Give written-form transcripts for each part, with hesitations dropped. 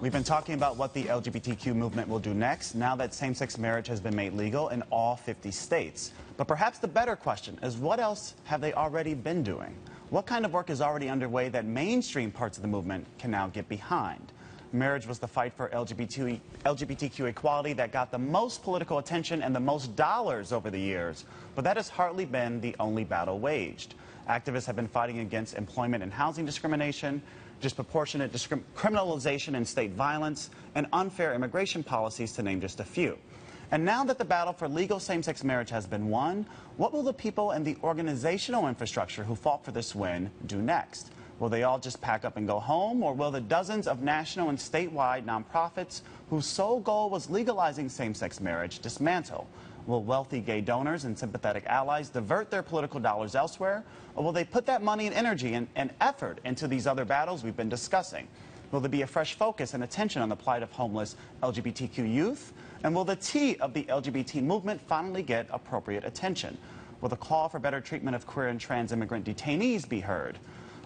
We've been talking about what the LGBTQ movement will do next now that same-sex marriage has been made legal in all 50 states. But perhaps the better question is, what else have they already been doing? What kind of work is already underway that mainstream parts of the movement can now get behind? Marriage was the fight for LGBTQ equality that got the most political attention and the most dollars over the years. But that has hardly been the only battle waged. Activists have been fighting against employment and housing discrimination, disproportionate criminalization and state violence, and unfair immigration policies, to name just a few. And now that the battle for legal same-sex marriage has been won, what will the people and the organizational infrastructure who fought for this win do next? Will they all just pack up and go home, or will the dozens of national and statewide nonprofits whose sole goal was legalizing same-sex marriage dismantle? Will wealthy gay donors and sympathetic allies divert their political dollars elsewhere, or will they put that money and energy and effort into these other battles we've been discussing? Will there be a fresh focus and attention on the plight of homeless LGBTQ youth? And will the T of the LGBT movement finally get appropriate attention? Will the call for better treatment of queer and trans immigrant detainees be heard?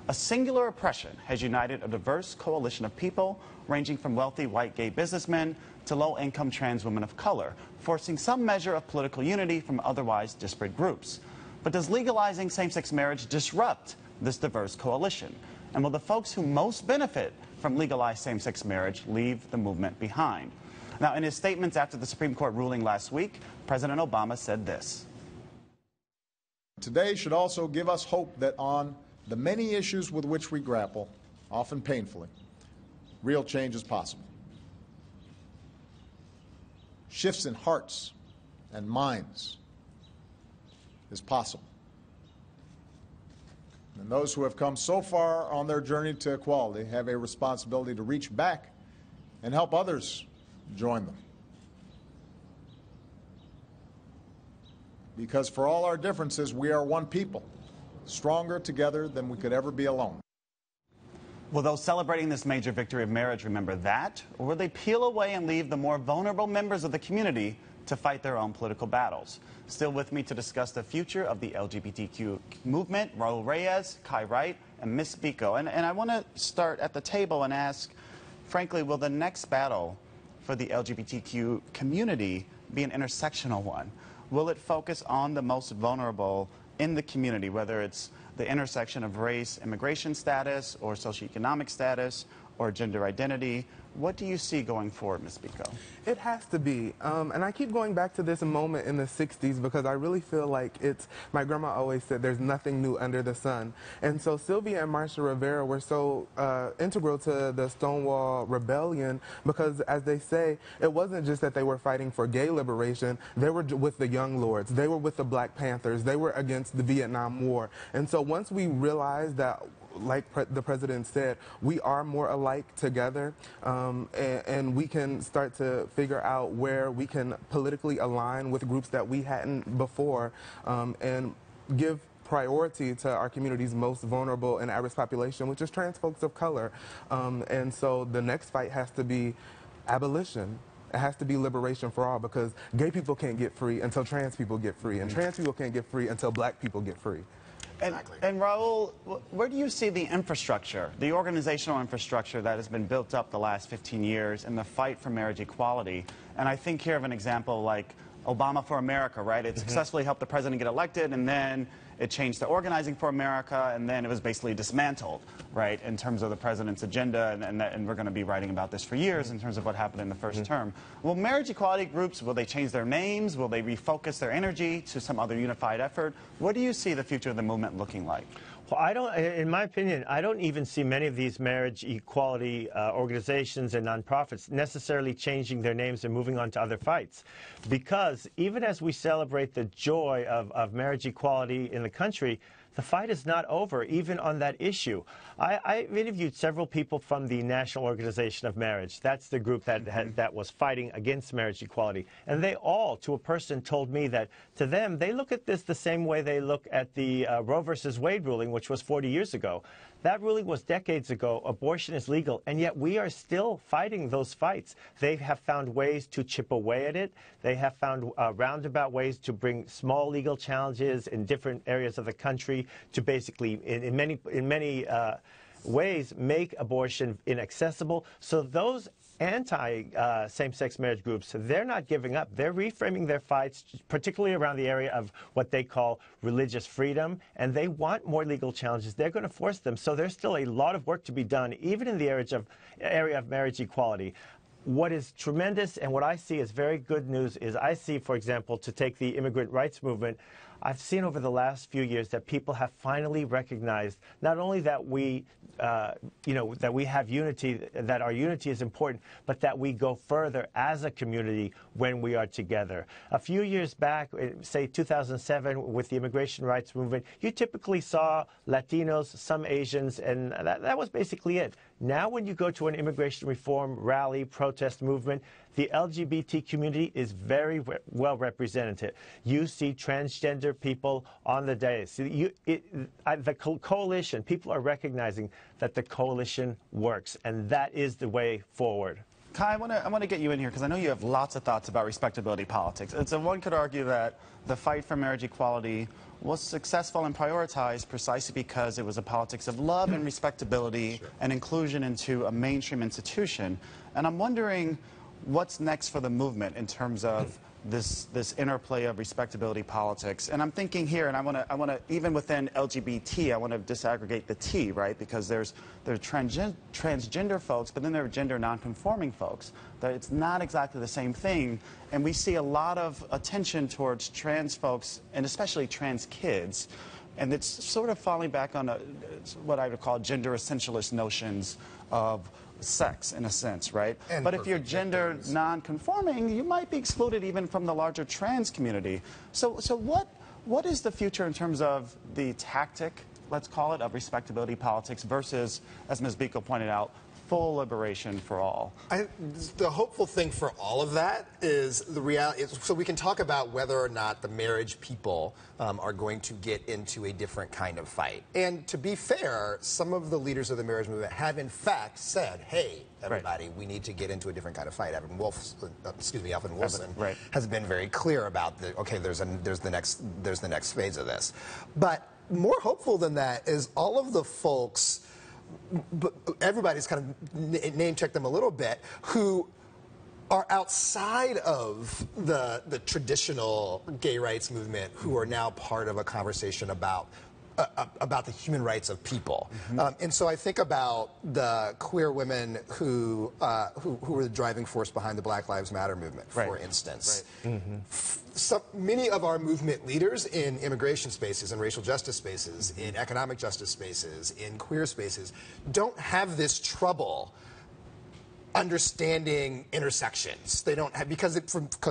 A singular oppression has united a diverse coalition of people, ranging from wealthy white gay businessmen to low-income trans women of color, forcing some measure of political unity from otherwise disparate groups. But does legalizing same-sex marriage disrupt this diverse coalition? And will the folks who most benefit from legalized same-sex marriage leave the movement behind? Now, in his statements after the Supreme Court ruling last week, President Obama said this. Today should also give us hope that on the many issues with which we grapple, often painfully, real change is possible. Shifts in hearts and minds is possible. And those who have come so far on their journey to equality have a responsibility to reach back and help others join them. Because for all our differences, we are one people, stronger together than we could ever be alone. Will those celebrating this major victory of marriage remember that, or will they peel away and leave the more vulnerable members of the community to fight their own political battles? Still with me to discuss the future of the LGBTQ movement, Raul Reyes, Kai Wright, and Ms. Biko. And I want to start at the table and ask, frankly, will the next battle for the LGBTQ community be an intersectional one? Will it focus on the most vulnerable in the community, whether it's the intersection of race, immigration status, or socioeconomic status, or gender identity? What do you see going forward, Ms. Biko? It has to be. And I keep going back to this moment in the 60s because I really feel like my grandma always said there's nothing new under the sun. And so Sylvia and Marcia Rivera were so integral to the Stonewall Rebellion because, as they say, it wasn't just that they were fighting for gay liberation. They were with the Young Lords. They were with the Black Panthers. They were against the Vietnam War. And so once we realized that, like the president said, we are more alike together, and we can start to figure out where we can politically align with groups that we hadn't before, and give priority to our community's most vulnerable and at-risk population, which is trans folks of color. And so the next fight has to be abolition. It has to be liberation for all, because gay people can't get free until trans people get free, and trans people can't get free until Black people get free. And Raul, where do you see the infrastructure, the organizational infrastructure that has been built up the last 15 years in the fight for marriage equality? And I think here of an example like Obama for America, right? It successfully helped the president get elected, and then it changed to Organizing for America, and then it was basically dismantled, right, in terms of the president's agenda, and we're going to be writing about this for years in terms of what happened in the first term. Will marriage equality groups, will they change their names? Will they refocus their energy to some other unified effort? What do you see the future of the movement looking like? Well, in my opinion, I don't even see many of these marriage equality organizations and nonprofits necessarily changing their names and moving on to other fights. Because even as we celebrate the joy of marriage equality in the country, the fight is not over, even on that issue. I've interviewed several people from the National Organization of Marriage. That's the group that was fighting against marriage equality. And they all, to a person, told me that to them, they look at this the same way they look at the Roe versus Wade ruling, which was 40 years ago. That ruling was decades ago. Abortion is legal, and yet we are still fighting those fights. They have found ways to chip away at it. They have found roundabout ways to bring small legal challenges in different areas of the country to basically, in many ways, make abortion inaccessible. So those anti-same-sex marriage groups, they're not giving up. They're reframing their fights, particularly around the area of what they call religious freedom, and they want more legal challenges. They're going to force them. So there's still a lot of work to be done, even in the area of marriage equality. What is tremendous and what I see as very good news is I see, for example, to take the immigrant rights movement, I've seen over the last few years that people have finally recognized not only that we, that we have unity, that our unity is important, but that we go further as a community when we are together. A few years back, say 2007, with the immigration rights movement, you typically saw Latinos, some Asians, and that was basically it. Now when you go to an immigration reform rally, protest movement, the LGBT community is very well represented. You see transgender people on the dais. The coalition, people are recognizing that the coalition works, and that is the way forward. Kai, I want to get you in here because I know you have lots of thoughts about respectability politics. And so one could argue that the fight for marriage equality was successful and prioritized precisely because it was a politics of love and respectability and inclusion into a mainstream institution. And I'm wondering what's next for the movement in terms of this interplay of respectability politics. And I'm thinking here, and I want to even within LGBT, I want to disaggregate the T, right? Because there are transgender folks, but then there are gender nonconforming folks. That it's not exactly the same thing. And we see a lot of attention towards trans folks, and especially trans kids. And it's sort of falling back on what I would call gender essentialist notions of sex, in a sense, right? But if you're gender non-conforming, you might be excluded even from the larger trans community. So what is the future in terms of the tactic, let's call it, of respectability politics versus, as Ms. Biko pointed out, full liberation for all? The hopeful thing for all of that is the reality. So we can talk about whether or not the marriage people are going to get into a different kind of fight. And to be fair, some of the leaders of the marriage movement have in fact said, hey, everybody, we need to get into a different kind of fight. Alvin Wilson has been very clear about there's the next phase of this. But more hopeful than that is all of the folks, everybody's kind of name-checked them a little bit, who are outside of the traditional gay rights movement, who are now part of a conversation about the human rights of people. And so I think about the queer women who were the driving force behind the Black Lives Matter movement, for instance. Many of our movement leaders in immigration spaces, in racial justice spaces, in economic justice spaces, in queer spaces, don't have this trouble understanding intersections. They don't have, because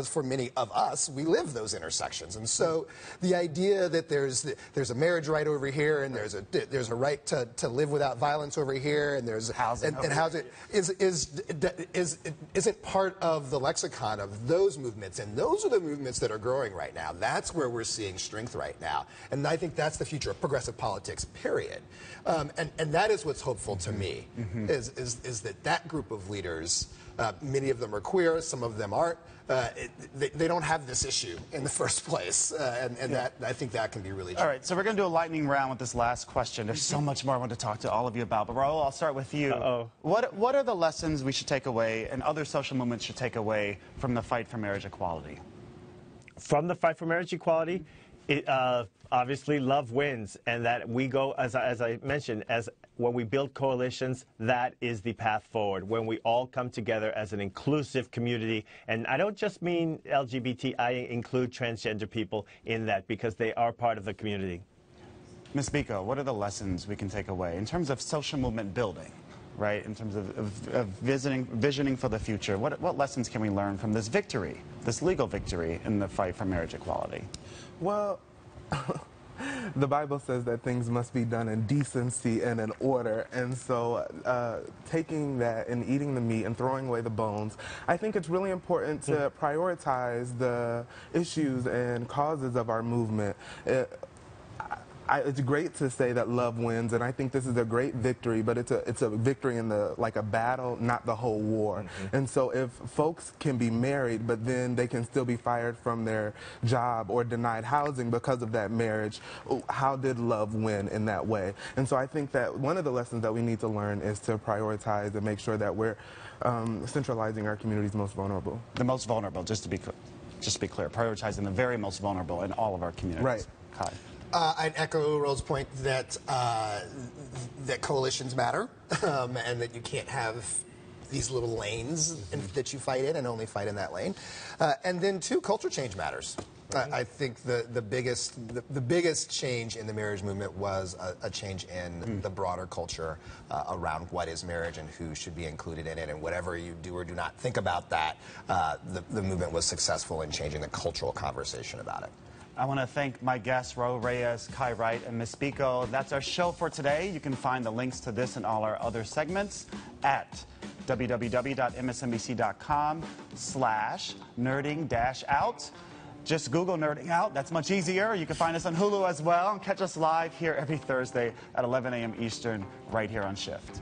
for many of us, we live those intersections. And so the idea that there's a marriage right over here, and there's a right to live without violence over here, and there's housing isn't part of the lexicon of those movements. And those are the movements that are growing right now. That's where we're seeing strength right now. And I think that's the future of progressive politics, period. And that is what's hopeful to me, is that group of leaders, many of them are queer, some of them aren't, they don't have this issue in the first place, that I think that can be really true. All right, so we're going to do a lightning round with this last question. There's so much more I want to talk to all of you about, but Raul, I'll start with you. What are the lessons we should take away and other social movements should take away from the fight for marriage equality? From the fight for marriage equality, obviously love wins, and that we go, as I mentioned, when we build coalitions, that is the path forward, when we all come together as an inclusive community. And I don't just mean LGBT, I include transgender people in that, because they are part of the community. Ms. Biko, what are the lessons we can take away in terms of social movement building, right, in terms of visioning for the future? What lessons can we learn from this victory, this legal victory in the fight for marriage equality? Well, the Bible says that things must be done in decency and in order, and so taking that and eating the meat and throwing away the bones, I think it's really important to prioritize the issues and causes of our movement. it's great to say that love wins, and I think this is a great victory, but it's a victory in the like a battle, not the whole war. And so if folks can be married, but then they can still be fired from their job or denied housing because of that marriage, how did love win in that way? And so I think that one of the lessons that we need to learn is to prioritize and make sure that we're centralizing our community's most vulnerable. The most vulnerable, just to be clear, prioritizing the very most vulnerable in all of our communities. Right. Kai. I'd echo Rose's point that that coalitions matter, and that you can't have these little lanes that you fight in and only fight in that lane. And then, too, culture change matters. I think the biggest change in the marriage movement was a change in the broader culture around what is marriage and who should be included in it. And whatever you do or do not think about that, the movement was successful in changing the cultural conversation about it. I want to thank my guests, Ro Reyes, Kai Wright, and Ms. Spico. That's our show for today. You can find the links to this and all our other segments at www.msnbc.com/nerding-out. Just Google Nerding Out. That's much easier. You can find us on Hulu as well. And catch us live here every Thursday at 11 a.m. Eastern right here on Shift.